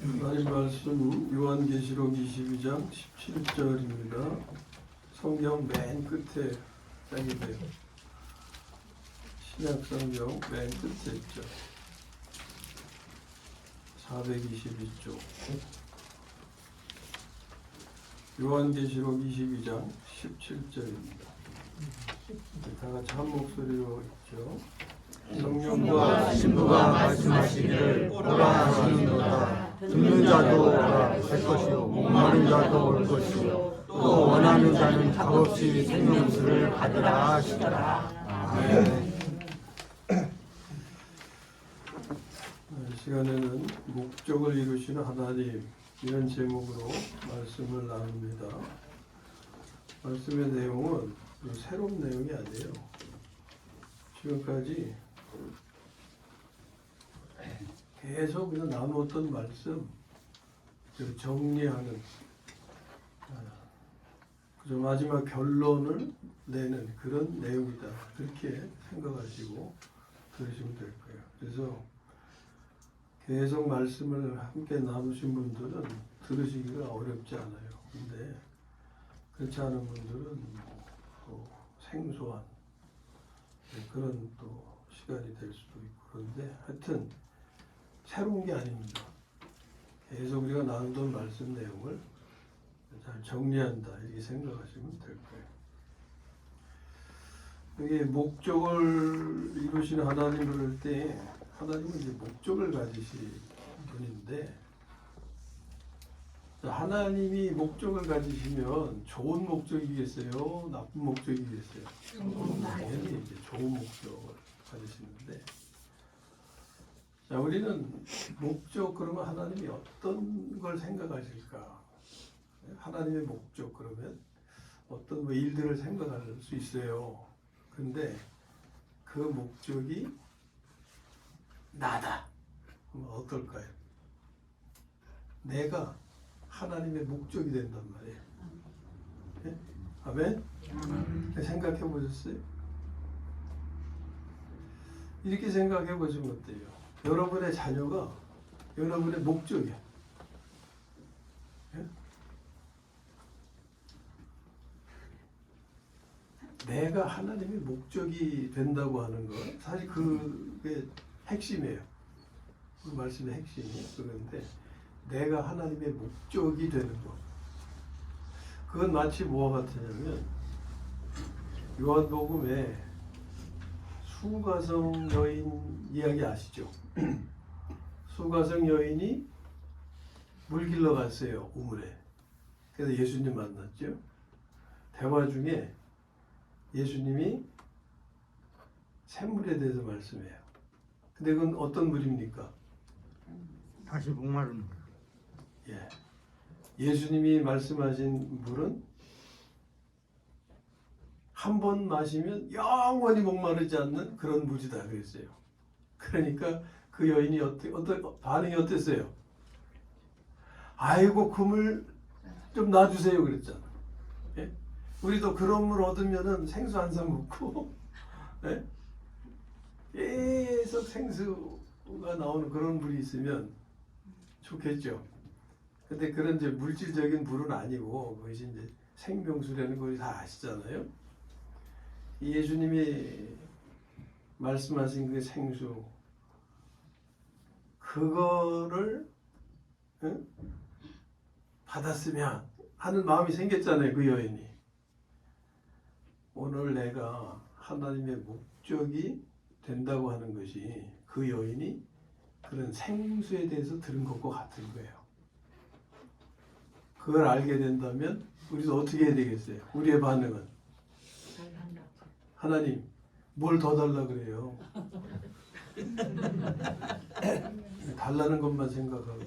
하나님 말씀 요한계시록 22장 17절입니다. 성경 맨 끝에 짜게 돼요. 신약 성경 맨 끝에 있죠. 422쪽. 요한계시록 22장 17절입니다. 다 같이 한 목소리로 있죠. 성령과 신부가 말씀하시기를 오라 하시는도다. 듣는 자도 오라 할 것이요 목마른 자도 올 것이요 또 원하는 자는 값없이 생명수를 받으라 하시더라. 아멘. 이 시간에는 목적을 이루시는 하나님 이런 제목으로 말씀을 나눕니다. 말씀의 내용은 새로운 내용이 아니에요. 지금까지 계속 그냥 나누었던 말씀 정리하는 그저 마지막 결론을 내는 그런 내용이다. 그렇게 생각하시고 들으시면 될 거예요. 그래서 계속 말씀을 함께 나누신 분들은 들으시기가 어렵지 않아요. 근데 그렇지 않은 분들은 생소한 그런 또 시간이 될 수도 있고 그런데 하여튼 새로운 게 아닙니다. 계속 우리가 나누던 말씀 내용을 잘 정리한다 이렇게 생각하시면 될 거예요. 이게 목적을 이루시는 하나님을 할 때 하나님은 이제 목적을 가지신 분인데 하나님이 목적을 가지시면 좋은 목적이겠어요? 나쁜 목적이겠어요? 당연히 이제 좋은 목적을 가지시는데 자, 우리는 목적 그러면 하나님이 어떤 걸 생각하실까? 하나님의 목적 그러면 어떤 일들을 생각할 수 있어요. 근데 그 목적이 나다. 그럼 어떨까요? 내가 하나님의 목적이 된단 말이에요. 네? 아멘? 생각해 보셨어요? 이렇게 생각해 보시면 어때요? 여러분의 자녀가 여러분의 목적이야. 네? 내가 하나님의 목적이 된다고 하는 건 사실 그게 핵심이에요. 그 말씀의 핵심이 그런데 내가 하나님의 목적이 되는 것. 그건 마치 뭐와 같으냐면 요한복음에 수가성 여인 이야기 아시죠? 수가성 여인이 물 길러 갔어요. 우물에. 그래서 예수님 만났죠. 대화 중에 예수님이 샘물에 대해서 말씀해요. 근데 그건 어떤 물입니까? 다시 목마른 물. 예. 예수님이 말씀하신 물은 한 번 마시면 영원히 목마르지 않는 그런 물이다 그랬어요. 그러니까 그 여인이 반응이 어땠어요? 아이고 그 물 좀 놔주세요 그랬잖아. 예? 우리도 그런 물 얻으면은 생수 한 산 먹고 예? 계속 생수가 나오는 그런 물이 있으면 좋겠죠. 근데 그런 이제 물질적인 물은 아니고 그것이 이제 생명수라는 걸 다 아시잖아요. 예수님이 말씀하신 그 생수 그거를 받았으면 하는 마음이 생겼잖아요. 그 여인이. 오늘 내가 하나님의 목적이 된다고 하는 것이 그 여인이 그런 생수에 대해서 들은 것과 같은 거예요. 그걸 알게 된다면 우리도 어떻게 해야 되겠어요? 우리의 반응은 하나님 뭘 더 달라 그래요? 달라는 것만 생각하고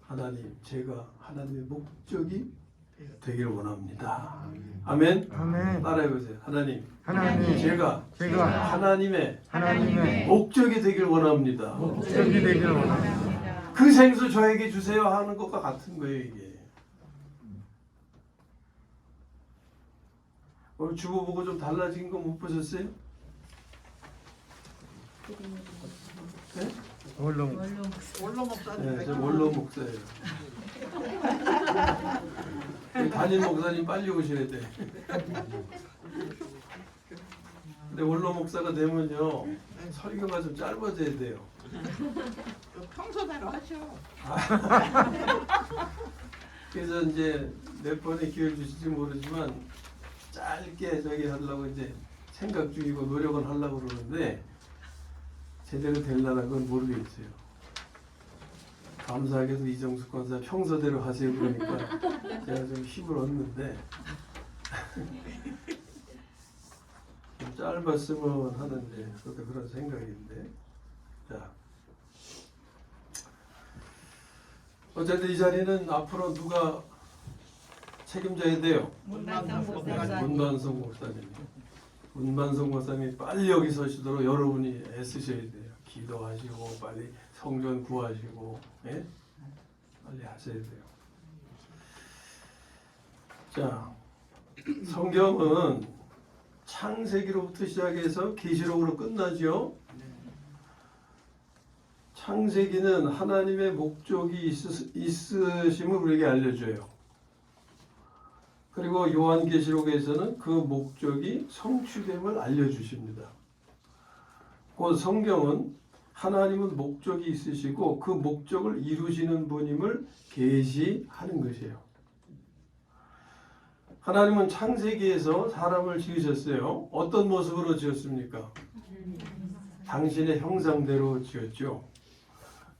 하나님 제가 하나님의 목적이 되길 원합니다. 아멘? 아멘. 따라해보세요. 하나님 제가 하나님의 목적이 되길 원합니다. 목적이 되기를 원합니다. 그 생수 저에게 주세요 하는 것과 같은 거예요. 이게 오늘 주보 보고 좀 달라진 거 못 보셨어요? 네? 원룸. 원로 목사님. 네, 저 원로 목사예요. 담임 목사님 빨리 오셔야 돼. 근데 원로 목사가 되면요 설교가 좀 짧아져야 돼요. 평소대로 하셔. 그래서 이제 몇 번의 기회를 주실지 모르지만 짧게 저기 하려고 이제 생각 중이고 노력은 하려고 그러는데 제대로 될라는 건 모르겠어요. 감사하게도 이정숙 권사 평소대로 하세요 그러니까 제가 좀 힘을 얻는데 좀 짧았으면 하는데 저도 그런 생각인데 자 어쨌든 이 자리는 앞으로 누가 책임져야 돼요? 문반성 목사님. 문반성 목사님이 빨리 여기 서시도록 여러분이 애쓰셔야 돼요. 기도하시고 빨리 성전 구하시고 예? 빨리 하셔야 돼요. 자, 성경은 창세기로부터 시작해서 계시록으로 끝나죠. 창세기는 하나님의 목적이 있으심을 우리에게 알려줘요. 그리고 요한계시록에서는 그 목적이 성취됨을 알려주십니다. 곧 성경은 하나님은 목적이 있으시고 그 목적을 이루시는 분임을 계시하는 것이에요. 하나님은 창세기에서 사람을 지으셨어요. 어떤 모습으로 지었습니까? 당신의 형상대로 지었죠.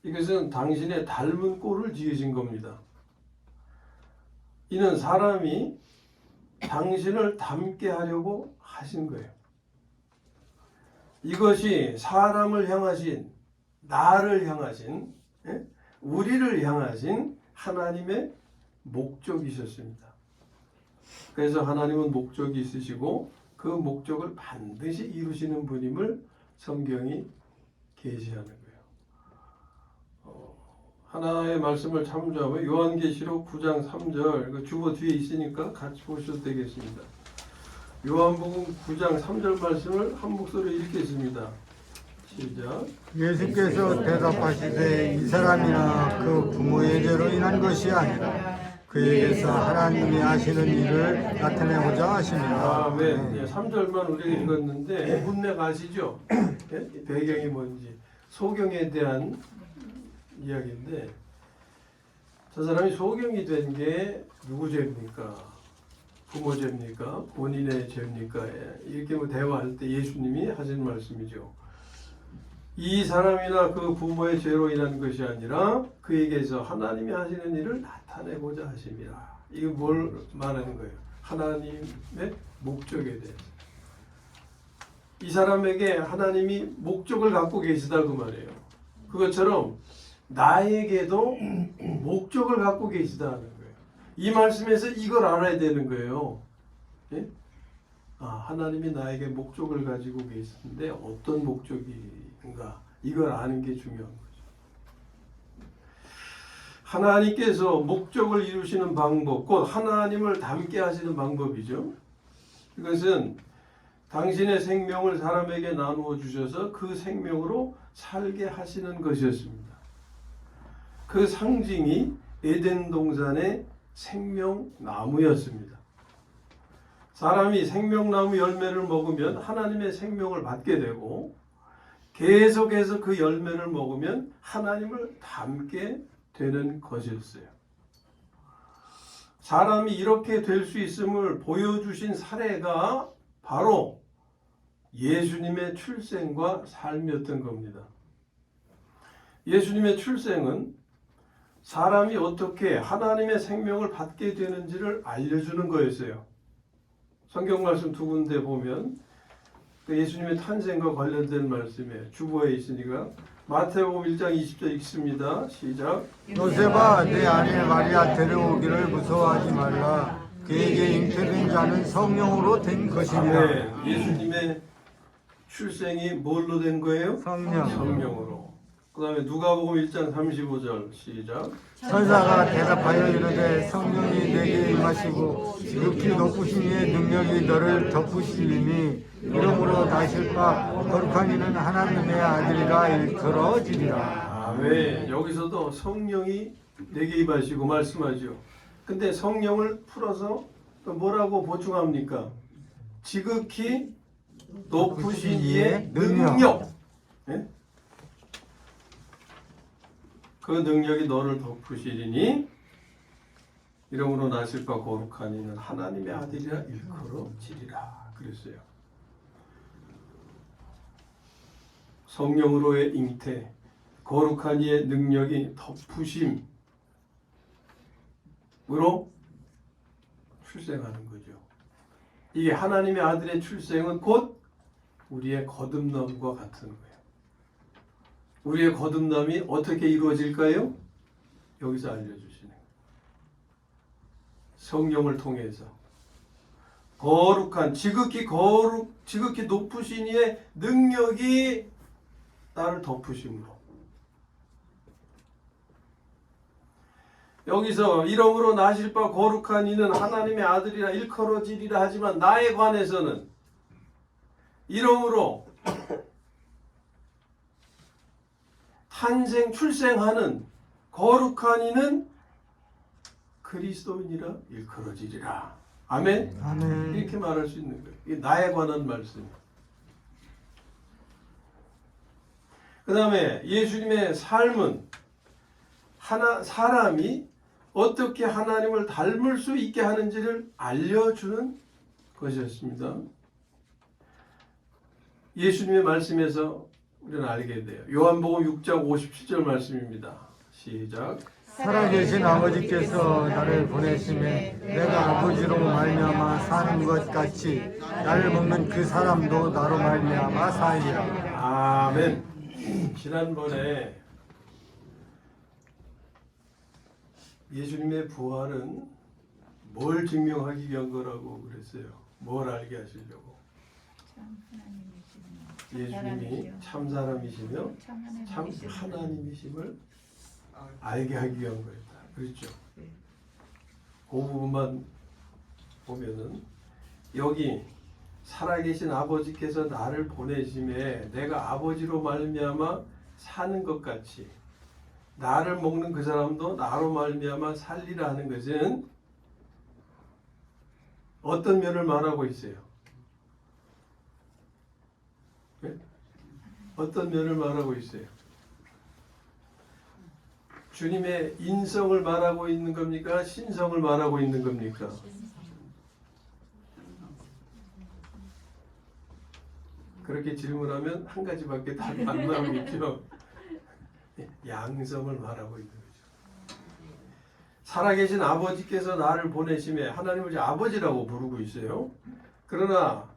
이것은 당신의 닮은 꼴을 지으신 겁니다. 이는 사람이 당신을 닮게 하려고 하신 거예요. 이것이 사람을 향하신, 나를 향하신, 우리를 향하신 하나님의 목적이셨습니다. 그래서 하나님은 목적이 있으시고 그 목적을 반드시 이루시는 분임을 성경이 계시하는 거예요. 하나의 말씀을 참조하면 요한계시록 9장 3절 그 주보 뒤에 있으니까 같이 보셔도 되겠습니다. 요한복음 9장 3절 말씀을 한 목소리로 읽겠습니다. 시작. 예수께서 대답하시되 이 사람이나 그 부모의 죄로 인한 것이 아니라 그에게서 하나님이 하시는 일을 나타내고자 하십니다. 아멘. 3절만 우리가 읽었는데 문맥 아시죠? 배경이 뭔지 소경에 대한 이야기인데 저 사람이 소경이 된 게 누구 죄입니까? 부모 죄입니까? 본인의 죄입니까? 이렇게 뭐 대화할 때 예수님이 하신 말씀이죠. 이 사람이나 그 부모의 죄로 인한 것이 아니라 그에게서 하나님이 하시는 일을 나타내고자 하심이라. 이게 뭘 말하는 거예요? 하나님의 목적에 대해서. 이 사람에게 하나님이 목적을 갖고 계시다 그 말이에요. 그것처럼 나에게도 목적을 갖고 계시다 하는 거예요. 이 말씀에서 이걸 알아야 되는 거예요. 예? 하나님이 나에게 목적을 가지고 계시는데 어떤 목적인가 이걸 아는 게 중요한 거죠. 하나님께서 목적을 이루시는 방법, 곧 하나님을 닮게 하시는 방법이죠. 이것은 당신의 생명을 사람에게 나누어 주셔서 그 생명으로 살게 하시는 것이었습니다. 그 상징이 에덴 동산의 생명나무였습니다. 사람이 생명나무 열매를 먹으면 하나님의 생명을 받게 되고 계속해서 그 열매를 먹으면 하나님을 닮게 되는 것이었어요. 사람이 이렇게 될 수 있음을 보여주신 사례가 바로 예수님의 출생과 삶이었던 겁니다. 예수님의 출생은 사람이 어떻게 하나님의 생명을 받게 되는지를 알려주는 거였어요. 성경 말씀 두 군데 보면 예수님의 탄생과 관련된 말씀에 주보에 있으니까 마태복음 1장 20절 읽습니다. 시작. 요셉아 내 아내 마리아 데려오기를 무서워하지 말라. 그에게 잉태된 자는 성령으로 된 것이니라. 예수님의 출생이 뭘로 된 거예요? 성령으로. 그 다음에 누가복음 1장 35절 시작. 천사가 대답하여 이르되 성령이 내게 임하시고 지극히 높으신 이의 능력이 너를 덮으시리니 이러므로 나실 바 거룩한 이는 하나님의 아들이라 일컬어지리라. 아멘. 여기서도 성령이 내게 임하시고 말씀하죠. 근데 성령을 풀어서 또 뭐라고 보충합니까? 지극히 높으신 이의 능력. 예? 그 능력이 너를 덮으시리니 이름으로 나실 바 거룩한 이는 하나님의 아들이라 일컬어지리라. 그랬어요. 성령으로의 잉태, 거룩한 이의 능력이 덮으심으로 출생하는 거죠. 이게 하나님의 아들의 출생은 곧 우리의 거듭남과 같은 거예요. 우리의 거듭남이 어떻게 이루어질까요? 여기서 알려주시는 거예요. 성령을 통해서 거룩한 지극히 높으신 이의 능력이 나를 덮으심으로. 여기서 이름으로 나실 바 거룩한 이는 하나님의 아들이라 일컬어지리라 하지만 나에 관해서는 이름으로 탄생 출생하는 거룩한 이는 그리스도인이라 일컬어지리라. 아멘? 아멘. 이렇게 말할 수 있는 거예요. 이게 나에 관한 말씀이에요. 그 다음에 예수님의 삶은 사람이 어떻게 하나님을 닮을 수 있게 하는지를 알려주는 것이었습니다. 예수님의 말씀에서 우리는 알게 돼요. 요한복음 6장 57절 말씀입니다. 시작. 살아계신 아버지께서 나를 보내심에 내가 아버지로 말미암아 사는 것 같이 나를 먹는 그 사람도 나로 말미암아 살리라. 아멘. 지난번에 예수님의 부활은 뭘 증명하기 위한 거라고 그랬어요? 뭘 알게 하시려고? 예수님이 참 사람이시며 참 하나님이심을 알게 하기 위한 거였다. 그렇죠? 그 부분만 보면은 여기 살아계신 아버지께서 나를 보내심에 내가 아버지로 말미암아 사는 것 같이 나를 먹는 그 사람도 나로 말미암아 살리라 하는 것은 어떤 면을 말하고 있어요? 네? 어떤 면을 말하고 있어요? 주님의 인성을 말하고 있는 겁니까? 신성을 말하고 있는 겁니까? 그렇게 질문하면 한 가지밖에 답이 안 나오겠죠. 양성을 말하고 있는 거죠. 살아계신 아버지께서 나를 보내심에 하나님을 이제 아버지라고 부르고 있어요. 그러나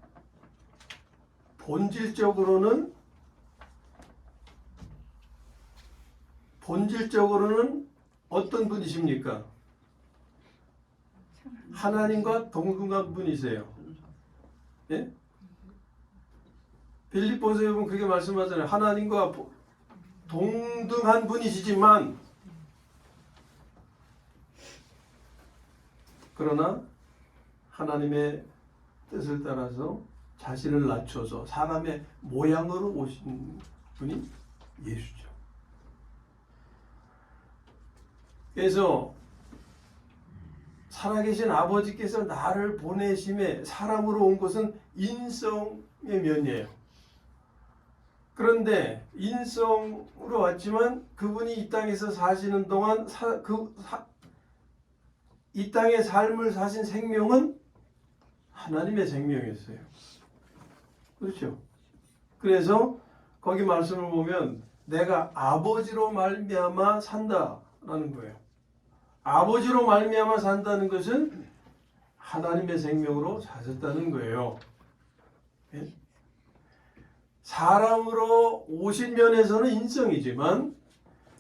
본질적으로는 어떤 분이십니까? 하나님과 동등한 분이세요. 예? 빌립보서에 보면 그렇게 말씀하잖아요. 하나님과 동등한 분이시지만 그러나 하나님의 뜻을 따라서 자신을 낮춰서 사람의 모양으로 오신 분이 예수죠. 그래서 살아계신 아버지께서 나를 보내심에 사람으로 온 것은 인성의 면이에요. 그런데 인성으로 왔지만 그분이 이 땅에서 사시는 동안 이 땅의 삶을 사신 생명은 하나님의 생명이었어요. 그렇죠? 그래서 거기 말씀을 보면 내가 아버지로 말미암아 산다라는 거예요. 아버지로 말미암아 산다는 것은 하나님의 생명으로 사셨다는 거예요. 예? 사람으로 오신 면에서는 인성이지만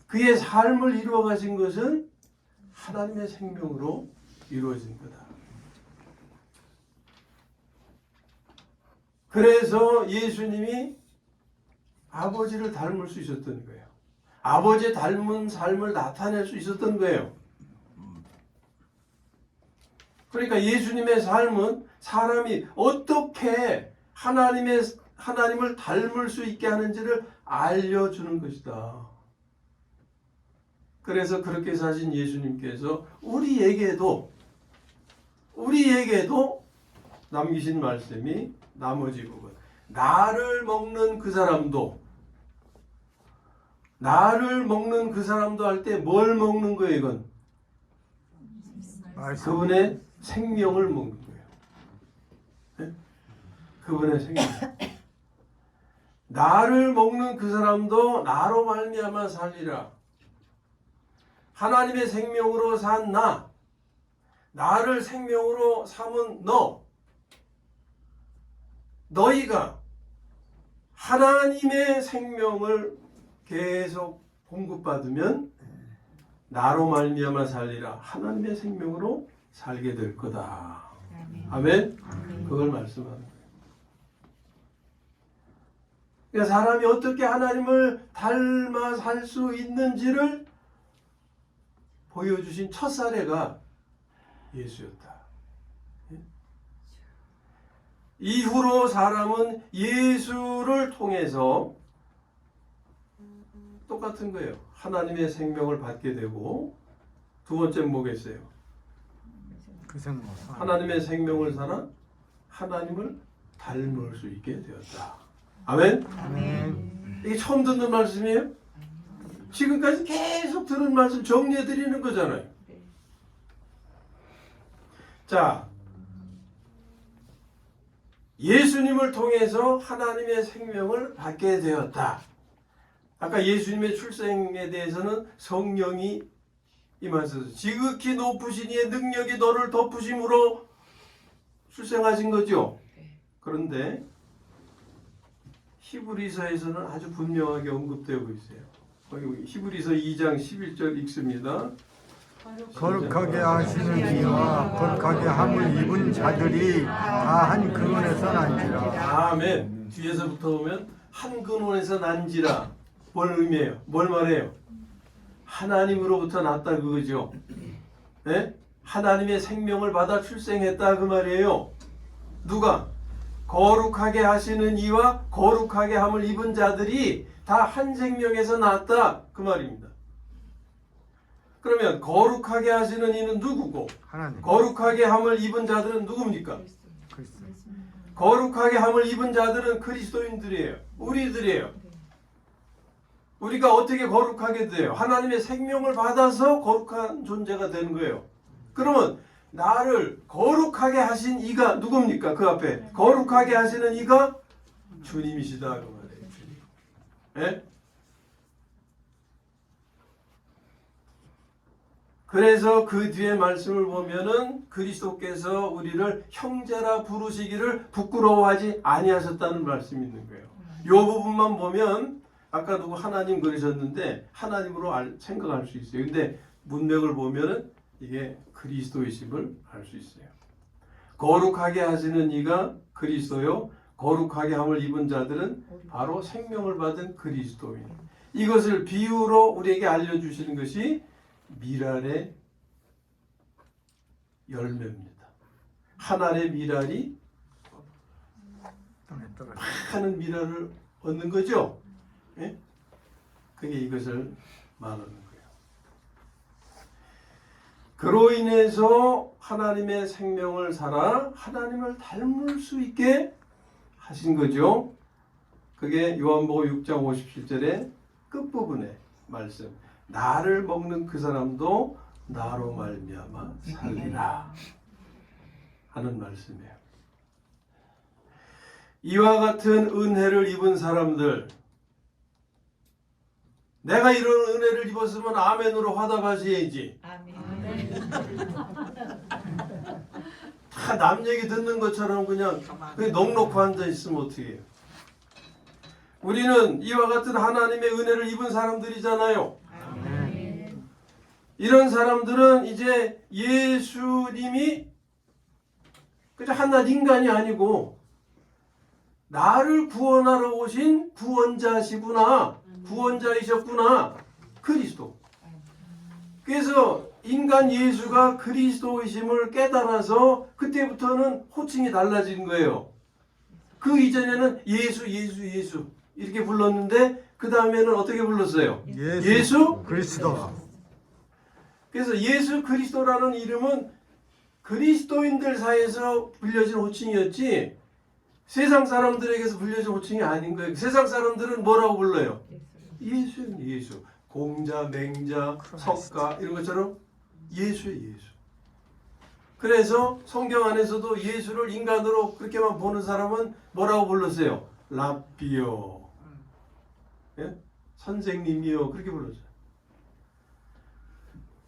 그의 삶을 이루어 가신 것은 하나님의 생명으로 이루어진 거다. 그래서 예수님이 아버지를 닮을 수 있었던 거예요. 아버지 닮은 삶을 나타낼 수 있었던 거예요. 그러니까 예수님의 삶은 사람이 어떻게 하나님을 닮을 수 있게 하는지를 알려주는 것이다. 그래서 그렇게 사신 예수님께서 우리에게도 남기신 말씀이 나머지 부분. 나를 먹는 그 사람도 할 때 뭘 먹는 거예요, 이건? 그분의 생명을 먹는 거예요. 네? 그분의 생명. 나를 먹는 그 사람도 나로 말미암아 살리라. 하나님의 생명으로 산 나, 나를 생명으로 삼은 너희가 하나님의 생명을 계속 공급받으면 나로 말미암아 살리라. 하나님의 생명으로 살게 될 거다. 아멘. 그걸 말씀하는 거예요. 그러니까 사람이 어떻게 하나님을 닮아 살 수 있는지를 보여주신 첫 사례가 예수였다. 이후로 사람은 예수를 통해서 똑같은 거예요. 하나님의 생명을 받게 되고, 두 번째는 뭐겠어요? 하나님의 생명을 살아 하나님을 닮을 수 있게 되었다. 아멘? 아멘. 이게 처음 듣는 말씀이에요? 지금까지 계속 들은 말씀 정리해 드리는 거잖아요. 자, 예수님을 통해서 하나님의 생명을 받게 되었다. 아까 예수님의 출생에 대해서는 성령이 임하셔서 지극히 높으신 이의 능력이 너를 덮으심으로 출생하신 거죠. 그런데 히브리서에서는 아주 분명하게 언급되고 있어요. 거기 히브리서 2장 11절 읽습니다. 거룩하게 하시는 이와 거룩하게 함을 입은 자들이 다 한 근원에서 난지라. 아멘. 뒤에서부터 보면 한 근원에서 난지라. 뭘 의미해요? 뭘 말해요? 하나님으로부터 났다 그거죠. 네? 하나님의 생명을 받아 출생했다 그 말이에요. 누가? 거룩하게 하시는 이와 거룩하게 함을 입은 자들이 다 한 생명에서 났다 그 말입니다. 그러면 거룩하게 하시는 이는 누구고 하나님. 거룩하게 함을 입은 자들은 누굽니까? 그리스도. 거룩하게 함을 입은 자들은 그리스도인들이에요. 우리들이에요. 우리가 어떻게 거룩하게 돼요? 하나님의 생명을 받아서 거룩한 존재가 되는 거예요. 그러면 나를 거룩하게 하신 이가 누굽니까? 그 앞에 거룩하게 하시는 이가 주님이시다 그 말이에요. 주님. 예? 그래서 그 뒤에 말씀을 보면은 그리스도께서 우리를 형제라 부르시기를 부끄러워하지 아니하셨다는 말씀이 있는 거예요. 이 부분만 보면 아까 누구 하나님 그러셨는데 하나님으로 생각할 수 있어요. 근데 문맥을 보면은 이게 그리스도이심을 알 수 있어요. 거룩하게 하시는 이가 그리스도요. 거룩하게 함을 입은 자들은 바로 생명을 받은 그리스도인. 이것을 비유로 우리에게 알려주시는 것이 미랄의 열매입니다. 한 알의 미랄이 많은 미랄을 얻는 거죠. 예? 그게 이것을 말하는 거예요. 그로 인해서 하나님의 생명을 살아 하나님을 닮을 수 있게 하신 거죠. 그게 요한복음 6장 57절의 끝부분의 말씀. 나를 먹는 그 사람도 나로 말미암아 살리라 하는 말씀이에요. 이와 같은 은혜를 입은 사람들, 내가 이런 은혜를 입었으면 아멘으로 화답하셔야지. 다 남 얘기 듣는 것처럼 그냥 넋놓고 앉아있으면 어떻게 해요? 우리는 이와 같은 하나님의 은혜를 입은 사람들이잖아요. 이런 사람들은 이제 예수님이 그저 한낱 인간이 아니고 나를 구원하러 오신 구원자시구나, 구원자이셨구나, 그리스도. 그래서 인간 예수가 그리스도이심을 깨달아서 그때부터는 호칭이 달라진 거예요. 그 이전에는 예수 이렇게 불렀는데 그 다음에는 어떻게 불렀어요? 예수 그리스도. 그래서 예수 그리스도라는 이름은 그리스도인들 사이에서 불려진 호칭이었지 세상 사람들에게서 불려진 호칭이 아닌 거예요. 세상 사람들은 뭐라고 불러요? 예수예요. 예수. 공자, 맹자, 석가 이런 것처럼 예수예요. 예수. 그래서 성경 안에서도 예수를 인간으로 그렇게만 보는 사람은 뭐라고 불렀어요? 랍비요. 예? 선생님이요. 그렇게 불렀어요.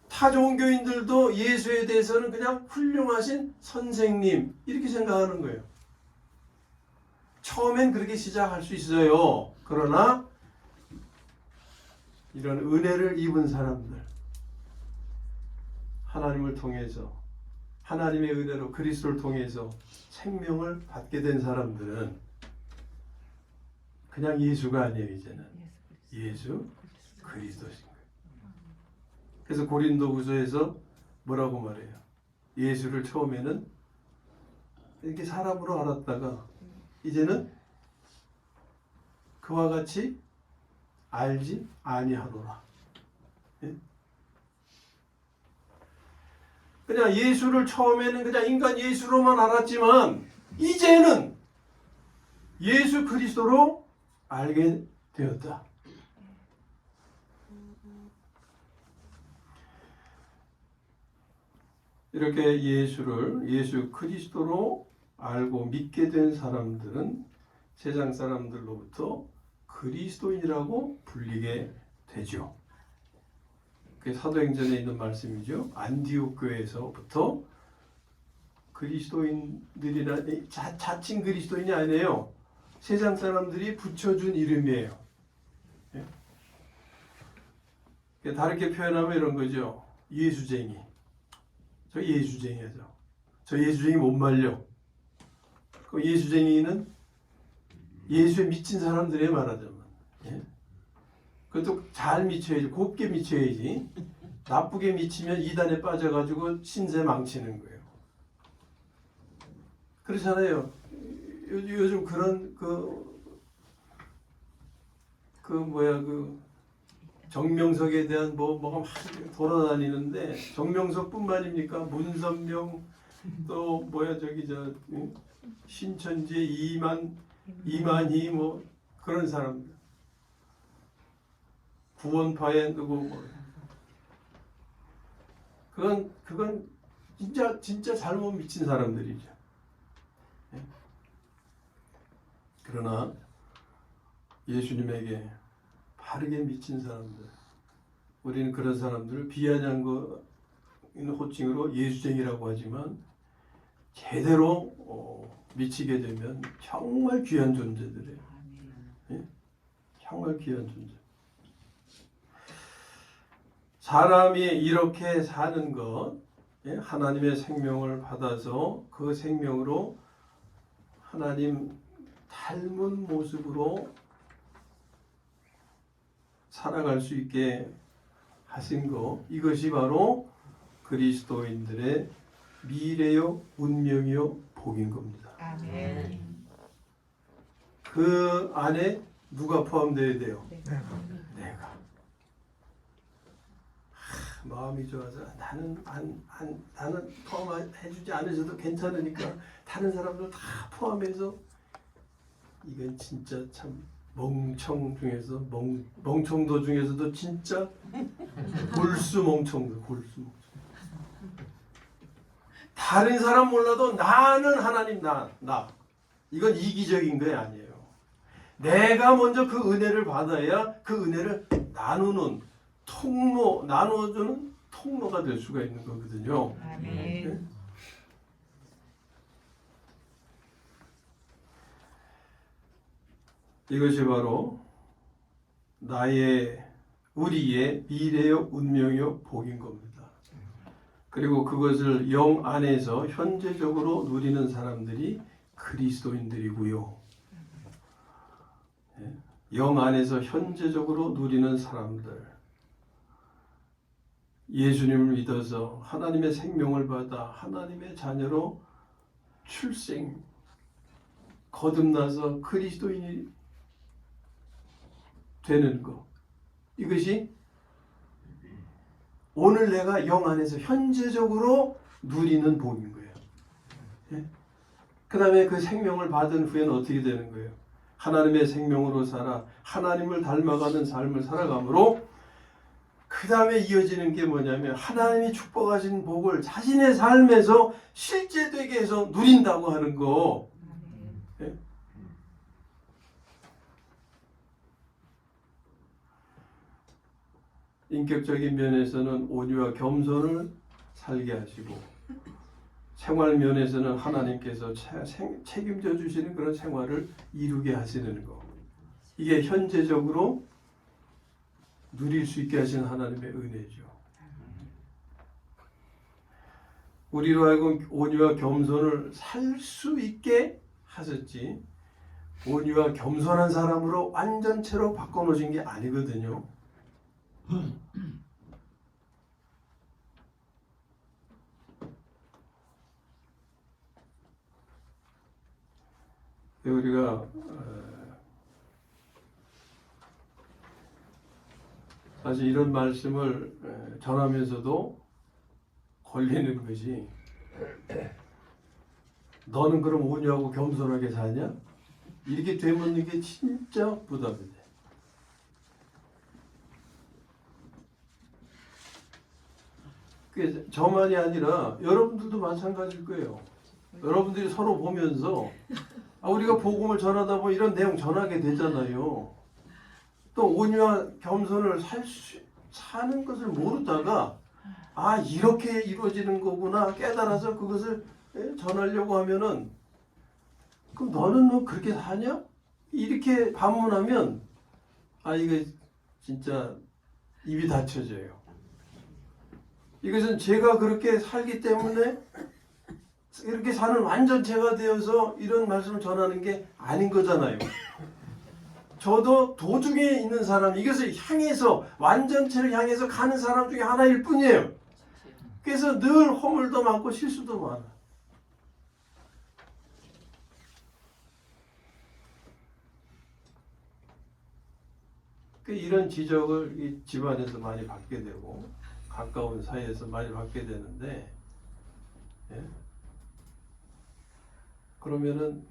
타 종교인들도 예수에 대해서는 그냥 훌륭하신 선생님 이렇게 생각하는 거예요. 처음엔 그렇게 시작할 수 있어요. 그러나 이런 은혜를 입은 사람들, 하나님을 통해서 하나님의 은혜로 그리스도를 통해서 생명을 받게 된 사람들은 그냥 예수가 아니에요. 이제는 예수 그리스도신 거예요. 그래서 고린도후서에서 뭐라고 말해요? 예수를 처음에는 이렇게 사람으로 알았다가 이제는 그와 같이 알지 아니하노라. 예? 그냥 예수를 처음에는 그냥 인간 예수로만 알았지만 이제는 예수 그리스도로 알게 되었다. 이렇게 예수 그리스도로 알고 믿게 된 사람들은 세상 사람들로부터 그리스도인이라고 불리게 되죠. 그게 사도행전에 있는 말씀이죠. 안디옥 교회에서부터 그리스도인들이나 자칭 그리스도인이 아니에요. 세상 사람들이 붙여준 이름이에요. 예? 다르게 표현하면 이런 거죠. 예수쟁이. 저 예수쟁이죠. 저 예수쟁이 못 말려. 그 예수쟁이는 예수에 미친 사람들이 말하자면. 예? 그것도 잘 미쳐야지. 곱게 미쳐야지. 나쁘게 미치면 이단에 빠져가지고 신세 망치는 거예요. 그렇잖아요. 요즘 그런 정명석에 대한 뭐가 막 돌아다니는데 정명석뿐만입니까? 문선명 또 신천지 이만희 뭐 그런 사람들 구원파에 누구 그건 진짜 잘못 미친 사람들이죠. 그러나 예수님에게 바르게 미친 사람들, 우리는 그런 사람들을 비아냥거 있는 호칭으로 예수쟁이라고 하지만 제대로 미치게 되면 정말 귀한 존재들이에요. 예? 정말 귀한 존재. 사람이 이렇게 사는 것, 예? 하나님의 생명을 받아서 그 생명으로 하나님 닮은 모습으로 살아갈 수 있게 하신 것, 이것이 바로 그리스도인들의 미래요, 운명이요, 복인 겁니다. 아멘. 그 안에 누가 포함되어야 돼요? 내가. 마음이 좋아서 나는 포함해주지 않으셔도 괜찮으니까 다른 사람들 다 포함해서 이건 진짜 참 멍청 중에서 멍청도 중에서도 진짜 골수 멍청도 골수 멍청. 다른 사람 몰라도 나는 하나님 나 이건 이기적인 게 아니에요. 내가 먼저 그 은혜를 받아야 그 은혜를 나누는 나눠주는 통로가 될 수가 있는 거거든요. 아멘. 네? 이것이 바로 우리의 미래요, 운명이요, 복인 겁니다. 그리고 그것을 영 안에서 현재적으로 누리는 사람들이 그리스도인들이고요. 영 안에서 현재적으로 누리는 사람들, 예수님을 믿어서 하나님의 생명을 받아 하나님의 자녀로 거듭나서 그리스도인이 되는 것, 이것이 오늘 내가 영 안에서 현재적으로 누리는 복인 거예요. 예? 그 다음에 그 생명을 받은 후에는 어떻게 되는 거예요? 하나님의 생명으로 살아 하나님을 닮아가는 삶을 살아가므로 그 다음에 이어지는 게 뭐냐면 하나님이 축복하신 복을 자신의 삶에서 실제되게 해서 누린다고 하는 거. 예? 인격적인 면에서는 온유와 겸손을 살게 하시고 생활 면에서는 하나님께서 책임져 주시는 그런 생활을 이루게 하시는 거. 이게 현재적으로 누릴 수 있게 하시는 하나님의 은혜죠. 우리로 하여금 온유와 겸손을 살 수 있게 하셨지 온유와 겸손한 사람으로 완전체로 바꿔놓으신 게 아니거든요. 우리가 사실 이런 말씀을 전하면서도 걸리는 것이 너는 그럼 온유하고 겸손하게 사냐? 이렇게 되묻는 게 진짜 부담이 돼. 그게 저만이 아니라 여러분들도 마찬가지일 거예요. 여러분들이 서로 보면서 우리가 복음을 전하다 보면 이런 내용 전하게 되잖아요. 또 온유와 겸손을 사는 것을 모르다가 이렇게 이루어지는 거구나 깨달아서 그것을 전하려고 하면은 그럼 너는 뭐 그렇게 사냐? 이렇게 반문하면 이거 진짜 입이 닫혀져요. 이것은 제가 그렇게 살기 때문에 이렇게 사는 완전체가 되어서 이런 말씀을 전하는 게 아닌 거잖아요. 저도 도중에 있는 사람, 이것을 향해서 완전체를 향해서 가는 사람 중에 하나일 뿐이에요. 그래서 늘 허물도 많고 실수도 많아. 이런 지적을 이 집안에서 많이 받게 되고 가까운 사이에서 많이 받게 되는데 예? 그러면은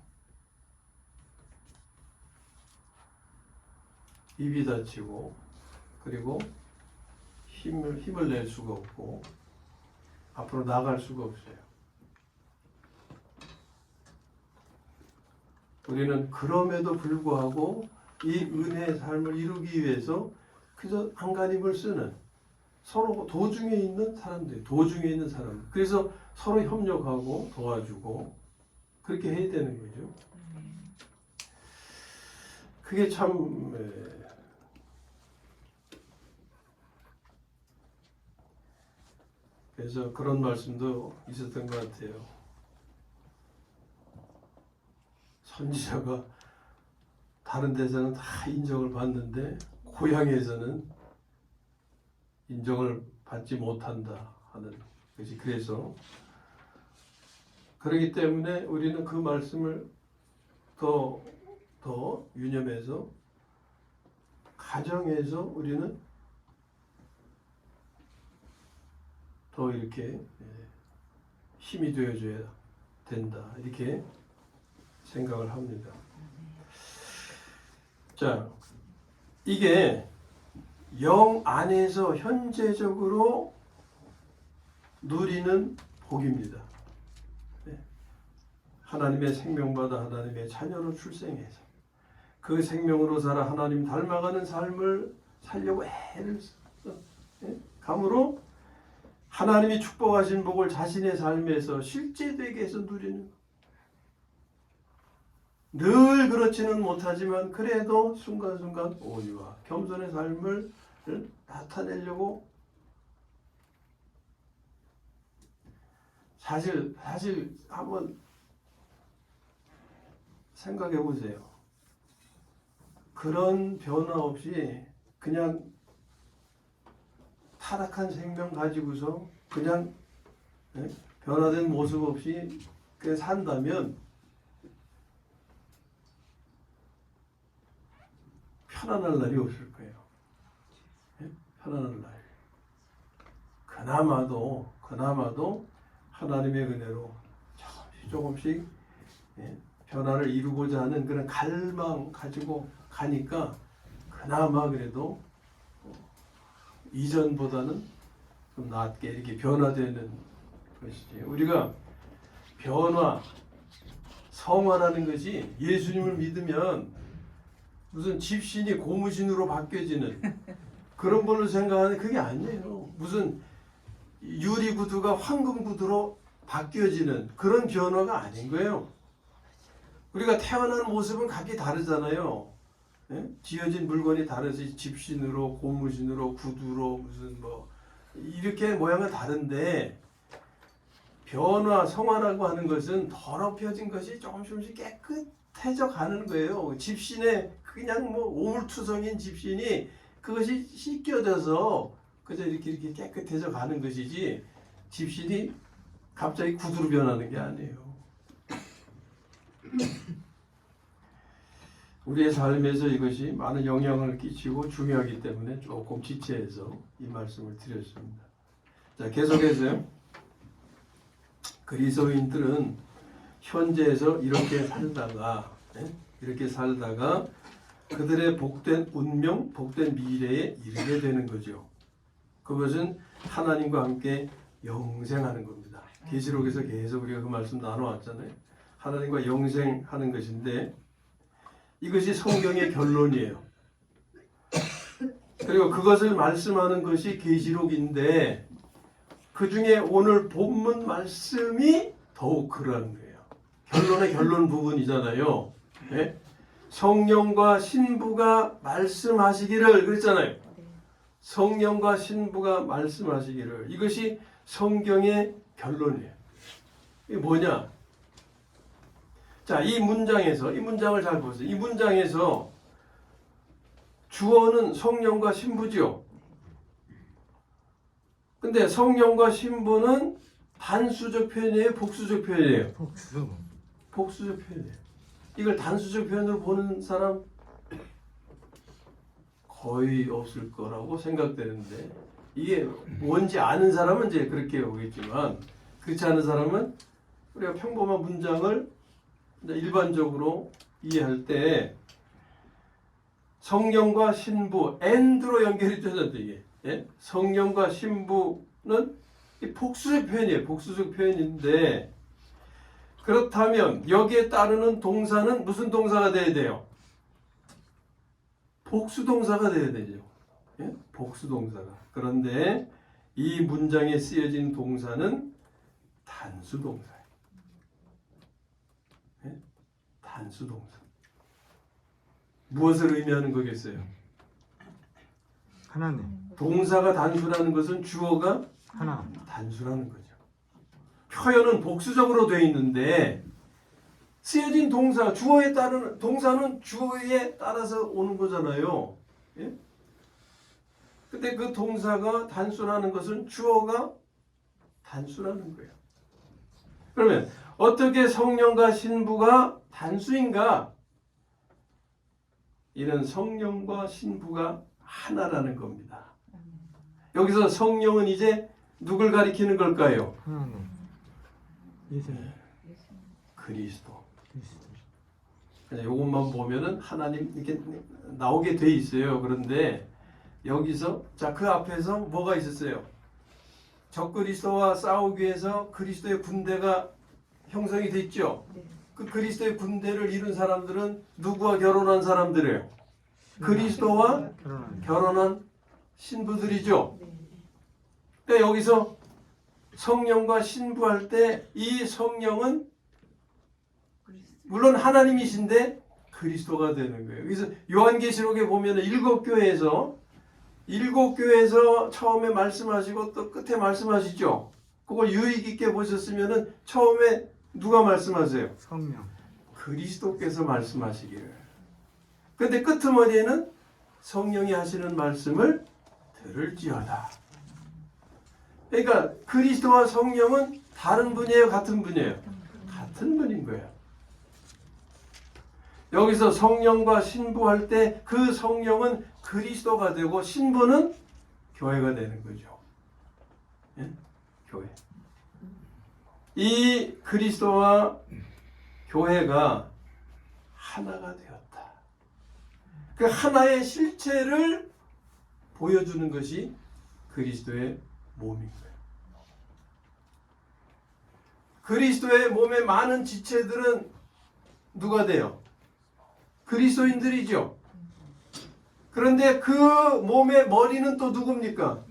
입이 닫히고 그리고 힘을 낼 수가 없고 앞으로 나갈 수가 없어요. 우리는 그럼에도 불구하고 이 은혜의 삶을 이루기 위해서 그저 안간힘을 쓰는 서로 도중에 있는 사람들, 그래서 서로 협력하고 도와주고 그렇게 해야 되는 거죠. 그게 참 그래서 그런 말씀도 있었던 것 같아요. 선지자가 다른 데서는 다 인정을 받는데 고향에서는 인정을 받지 못한다 하는 것이 그래서 그렇기 때문에 우리는 그 말씀을 더 유념해서 가정에서 우리는 더 이렇게 힘이 되어줘야 된다 이렇게 생각을 합니다. 자, 이게 영 안에서 현재적으로 누리는 복입니다. 하나님의 생명받아 하나님의 자녀로 출생해서 그 생명으로 살아 하나님 닮아가는 삶을 살려고 애를 감으로 하나님이 축복하신 복을 자신의 삶에서 실제되게 해서 누리는 것. 늘 그렇지는 못하지만 그래도 순간순간 온유와 겸손의 삶을 나타내려고 사실 한번 생각해 보세요. 그런 변화 없이 그냥 타락한 생명 가지고서 그냥 변화된 모습 없이 그냥 산다면 편안할 날이 없을 거예요. 편안할 날. 그나마도 하나님의 은혜로 조금씩 변화를 이루고자 하는 그런 갈망 가지고 가니까 그나마 그래도 이전보다는 좀 낫게 이렇게 변화되는 것이지. 우리가 성화라는 것이 예수님을 믿으면 무슨 집신이 고무신으로 바뀌어지는 그런 걸로 생각하는 그게 아니에요. 무슨 유리 구두가 황금 구두로 바뀌어지는 그런 변화가 아닌 거예요. 우리가 태어난 모습은 각기 다르잖아요. 지어진 물건이 다르지. 집신으로, 고무신으로, 구두로, 무슨 이렇게 모양은 다른데 성화라고 하는 것은 더럽혀진 것이 조금씩 깨끗해져 가는 거예요. 집신에 그냥 오물투성인 집신이 그것이 씻겨져서 그저 이렇게 깨끗해져 가는 것이지 집신이 갑자기 구두로 변하는 게 아니에요. 우리의 삶에서 이것이 많은 영향을 끼치고 중요하기 때문에 조금 지체해서 이 말씀을 드렸습니다. 자, 계속해서요. 그리스도인들은 현재에서 이렇게 살다가 그들의 복된 운명, 복된 미래에 이르게 되는 거죠. 그것은 하나님과 함께 영생하는 겁니다. 계시록에서 계속 우리가 그 말씀 나눠왔잖아요. 하나님과 영생하는 것인데 이것이 성경의 결론이에요. 그리고 그것을 말씀하는 것이 계시록인데 그 중에 오늘 본문 말씀이 더욱 그러한 거예요. 결론의 결론 부분이잖아요. 네? 성령과 신부가 말씀하시기를 그랬잖아요. 성령과 신부가 말씀하시기를. 이것이 성경의 결론이에요. 이게 뭐냐? 자, 이 문장을 잘 보세요. 이 문장에서 주어는 성령과 신부죠. 근데 성령과 신부는 단수적 표현이에요, 복수적 표현이에요? 복수적 표현이에요. 이걸 단수적 표현으로 보는 사람 거의 없을 거라고 생각되는데 이게 뭔지 아는 사람은 이제 그렇게 오겠지만 그렇지 않은 사람은 우리가 평범한 문장을 일반적으로 이해할 때 성령과 신부, and로 연결이 되잖아요. 이게. 예? 성령과 신부는 복수적 표현이에요. 복수적 표현인데 그렇다면 여기에 따르는 동사는 무슨 동사가 돼야 돼요? 복수동사가 돼야 되죠. 예? 복수동사가. 그런데 이 문장에 쓰여진 동사는 단수동사예요. 예? 단수동사. 무엇을 의미하는 거겠어요? 하나님. 동사가 단수라는 것은 주어가 하나. 단수라는 거죠. 표현은 복수적으로 되어 있는데 쓰여진 동사, 주어에 따르는 동사는 주어에 따라서 오는 거잖아요. 예? 근데 그 동사가 단수라는 것은 주어가 단수라는 거예요. 그러면 어떻게 성령과 신부가 단수인가? 이는 성령과 신부가 하나라는 겁니다. 여기서 성령은 이제 누굴 가리키는 걸까요? 하나님. 예수님. 그리스도. 이것만 보면은 하나님 이렇게 나오게 돼 있어요. 그런데 여기서 자, 그 앞에서 뭐가 있었어요? 적그리스도와 싸우기 위해서 그리스도의 군대가 형성이 됐죠. 그 그리스도의 군대를 이룬 사람들은 누구와 결혼한 사람들이에요? 그리스도와 결혼한 신부들이죠. 근데 여기서 성령과 신부할 때 이 성령은 물론 하나님이신데 그리스도가 되는 거예요. 그래서 요한계시록에 보면 일곱 교회에서 처음에 말씀하시고 또 끝에 말씀하시죠. 그걸 유의 깊게 보셨으면은 처음에 누가 말씀하세요? 성령. 그리스도께서 말씀하시기를. 근데 끄트머리에는 성령이 하시는 말씀을 들을지어다. 그러니까 그리스도와 성령은 다른 분이에요, 같은 분이에요? 같은 분인 거예요. 여기서 성령과 신부할 때 그 성령은 그리스도가 되고 신부는 교회가 되는 거죠. 예? 교회. 이 그리스도와 교회가 하나가 되었다. 그 하나의 실체를 보여주는 것이 그리스도의 몸인 거예요. 그리스도의 몸의 많은 지체들은 누가 돼요? 그리스도인들이죠. 그런데 그 몸의 머리는 또 누굽니까?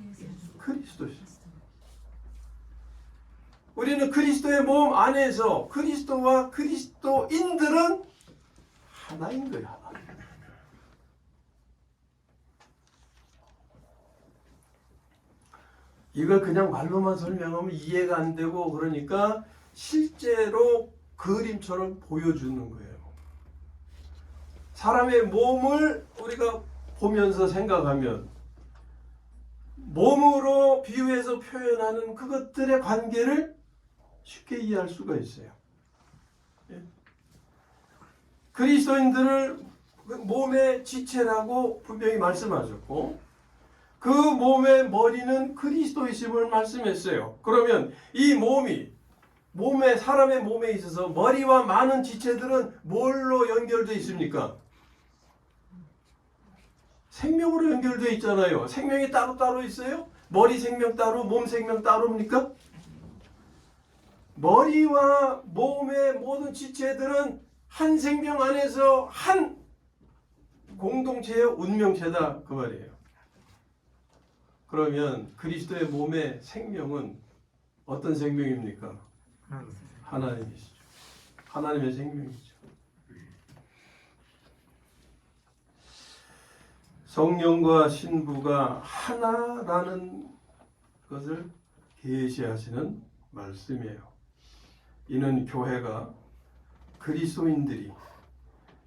그리스도죠. 우리는 그리스도의 몸 안에서 그리스도와 그리스도인들은 하나인 거예요. 하나. 이걸 그냥 말로만 설명하면 이해가 안 되고 그러니까 실제로 그림처럼 보여주는 거예요. 사람의 몸을 우리가 보면서 생각하면 몸으로 비유해서 표현하는 그것들의 관계를 쉽게 이해할 수가 있어요. 예? 그리스도인들을 몸의 지체라고 분명히 말씀하셨고 그 몸의 머리는 그리스도이심을 말씀했어요. 그러면 이 사람의 몸에 있어서 머리와 많은 지체들은 뭘로 연결되어 있습니까? 생명으로 연결되어 있잖아요. 생명이 따로 있어요? 머리 생명 따로, 몸 생명 따로입니까? 머리와 몸의 모든 지체들은 한 생명 안에서 한 공동체의 운명체다 그 말이에요. 그러면 그리스도의 몸의 생명은 어떤 생명입니까? 하나님이시죠. 하나님의 생명이죠. 성령과 신부가 하나라는 것을 계시하시는 말씀이에요. 이는 교회가 그리스도인들이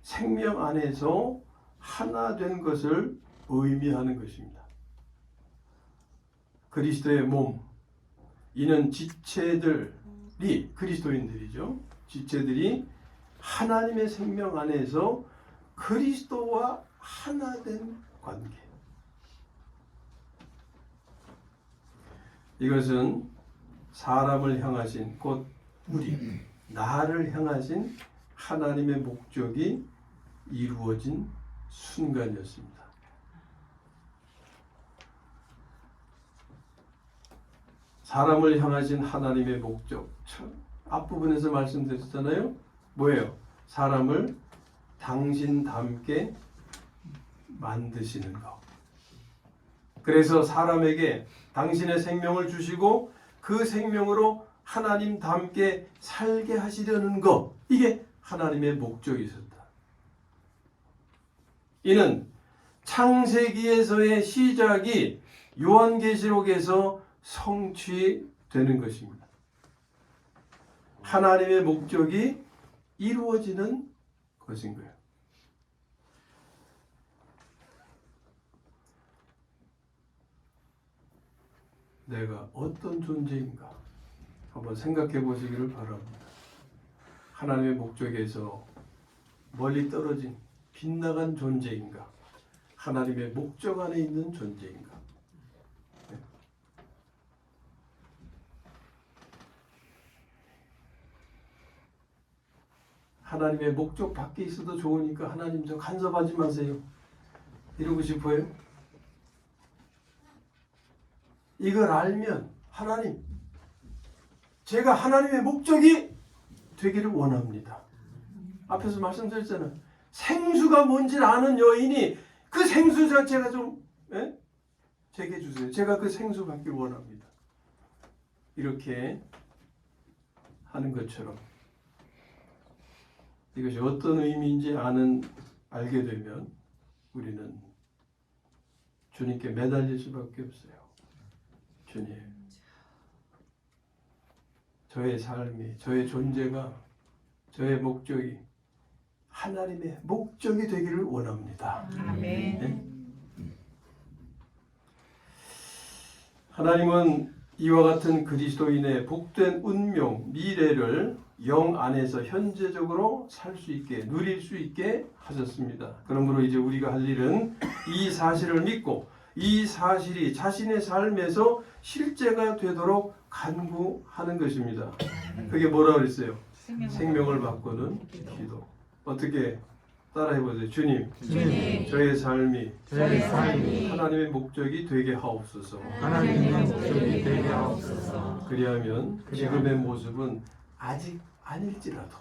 생명 안에서 하나 된 것을 의미하는 것입니다. 그리스도의 몸, 이는 지체들이 그리스도인들이죠. 지체들이 하나님의 생명 안에서 그리스도와 하나 된 관계. 이것은 사람을 향하신 곧 우리, 나를 향하신 하나님의 목적이 이루어진 순간이었습니다. 사람을 향하신 하나님의 목적, 앞부분에서 말씀드렸잖아요. 뭐예요? 사람을 당신답게 만드시는 것. 그래서 사람에게 당신의 생명을 주시고 그 생명으로 하나님답게 살게 하시려는 것. 이게 하나님의 목적이 있었다. 이는 창세기에서의 시작이 요한계시록에서 성취되는 것입니다. 하나님의 목적이 이루어지는 것인 거예요. 내가 어떤 존재인가 한번 생각해 보시기를 바랍니다. 하나님의 목적에서 멀리 떨어진 빗나간 존재인가? 하나님의 목적 안에 있는 존재인가? 네. 하나님의 목적 밖에 있어도 좋으니까 하나님 저 간섭하지 마세요. 이러고 싶어요? 이걸 알면 하나님, 제가 하나님의 목적이 되기를 원합니다. 앞에서 말씀드렸잖아요. 생수가 뭔지를 아는 여인이 그 생수 자체가 좀 제게 주세요. 제가 그 생수 받기를 원합니다. 이렇게 하는 것처럼 이것이 어떤 의미인지 알게 되면 우리는 주님께 매달릴 수밖에 없어요. 주님, 저의 삶이, 저의 존재가, 저의 목적이 하나님의 목적이 되기를 원합니다. 아멘. 네? 하나님은 이와 같은 그리스도인의 복된 운명, 미래를 영 안에서 현재적으로 살 수 있게, 누릴 수 있게 하셨습니다. 그러므로 이제 우리가 할 일은 이 사실을 믿고 이 사실이 자신의 삶에서 실제가 되도록 간구하는 것입니다. 그게 뭐라 그랬어요? 생명을 바꾸는 기도. 어떻게 따라해보세요. 주님, 저의 삶이 하나님의 목적이 되게 하옵소서. 하나님의 목적이 되게 하옵소서. 그리하면 지금의 모습은 아직 아닐지라도,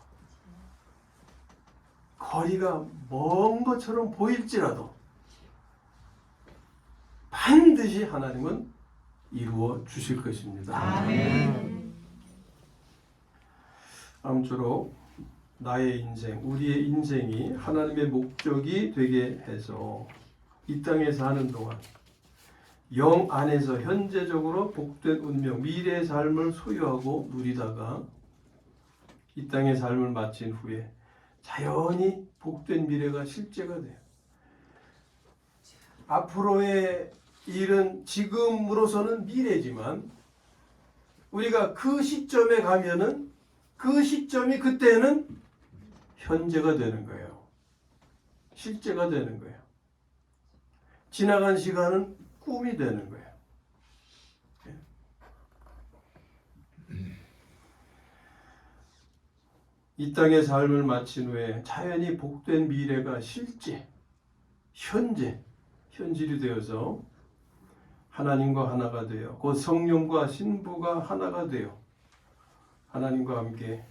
거리가 먼 것처럼 보일지라도 반드시 하나님은 이루어 주실 것입니다. 아멘. 아무쪼록 나의 인생, 우리의 인생이 하나님의 목적이 되게 해서 이 땅에 사는 동안 영 안에서 현재적으로 복된 운명, 미래의 삶을 소유하고 누리다가 이 땅의 삶을 마친 후에 자연히 복된 미래가 실제가 돼요. 앞으로의 일은 지금으로서는 미래지만 우리가 그 시점에 가면은 그 시점이 그때는 현재가 되는 거예요. 실제가 되는 거예요. 지나간 시간은 꿈이 되는 거예요. 이 땅의 삶을 마친 후에 자연히 복된 미래가 실제, 현실이 되어서 하나님과 하나가 되어 곧 성령과 신부가 하나가 되어 하나님과 함께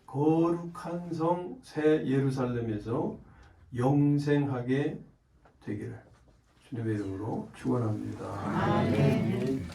거룩한 성 새 예루살렘에서 영생하게 되기를 주님의 이름으로 축원합니다. 아멘.